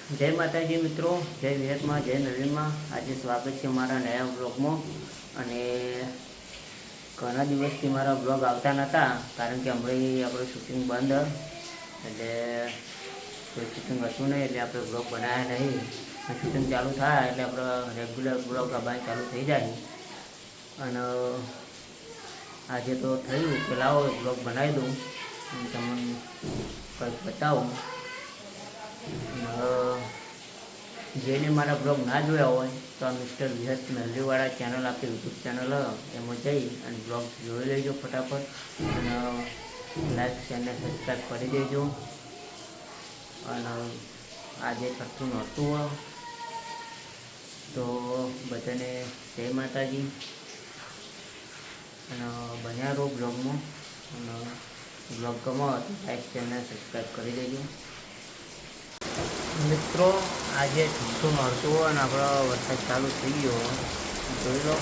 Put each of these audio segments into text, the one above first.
જય માતાજી મિત્રો, જય વિહતમાં, જય નવીનમાં. આજે સ્વાગત છે મારા નયા બ્લોગમાં. અને ઘણા દિવસથી મારા બ્લોગ આવતા નહોતા, કારણ કે હમણાં આપણે શૂટિંગ બંધ, એટલે કોઈ શૂટિંગ હતું નહીં, એટલે આપણે બ્લોગ બનાવ્યા નહીં. શૂટિંગ ચાલુ થાય એટલે આપણે રેગ્યુલર બ્લોગ આવવાનું ચાલુ થઈ જાય. અને આજે તો થયું કે લાવો બ્લોગ બનાવી દઉં, તમને કંઈક બતાવું. જેને મારા બ્લોગ ના જોયા હોય તો આ મિસ્ટર વિહત મેલરીવાળા ચેનલ, આપણી યુટ્યુબ ચેનલ, એમાં જઈ અને બ્લોગ જોઈ લેજો ફટાફટ. અને લાઈક શેરને સબસ્ક્રાઈબ કરી દેજો. અને આજે છઠ્ઠું નહોતું હોય તો બધાને જય માતાજી. અને બન્યા રહો બ્લોગમાં. અને બ્લોગ ગમો તો લાઈક શેરને સબસ્ક્રાઈબ કરી દેજો. મિત્રો આજે છઠ્ઠું નહોતું હોય અને આપણો વરસાદ ચાલુ થઈ ગયો, જોઈ લો.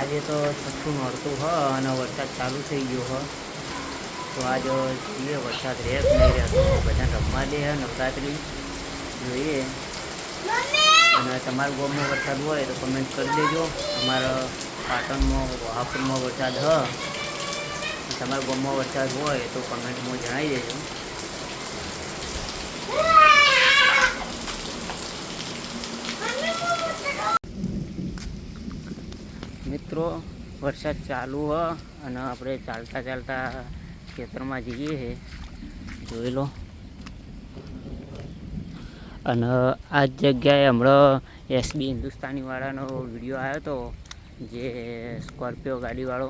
આજે તો છઠ્ઠું નહોતું હ અને વરસાદ ચાલુ થઈ ગયો હ. તો આજ જોઈએ વરસાદ રહે કે નહીં રહેતો. બધા રમવા દે નવરાત્રિ જોઈએ. અને તમારા ગામમાં વરસાદ હોય તો કમેન્ટ કરી દેજો. અમારા પાટણમાં, વહાપુરમાં વરસાદ હ. તમારા ગામમાં વરસાદ હોય તો કમેન્ટમાં જણાવી દેજો. મિત્રો વરસાદ ચાલુ હ અને આપણે ચાલતા ચાલતા ખેતરમાં જઈએ છે, જોઈ લો. અને આ જગ્યાએ હમણાં એસબી હિન્દુસ્તાનીવાળાનો વિડીયો આવ્યો હતો, જે સ્કોર્પિયો ગાડીવાળો,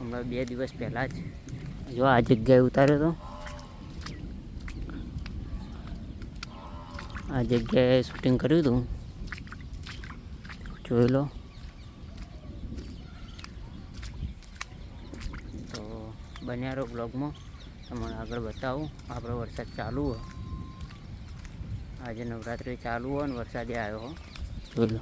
હમણાં 2 દિવસ પહેલાં જ. જો આ જગ્યાએ ઉતાર્યો હતો. આ જગ્યાએ શૂટિંગ કર્યું હતું, જોઈ લો. બન્યા રહો બ્લોગમાં, તમને આગળ બતાવું. આપણો વરસાદ ચાલુ હોય, આજે નવરાત્રિ ચાલુ હોય ને વરસાદે આવ્યો હો, જોઈ લો.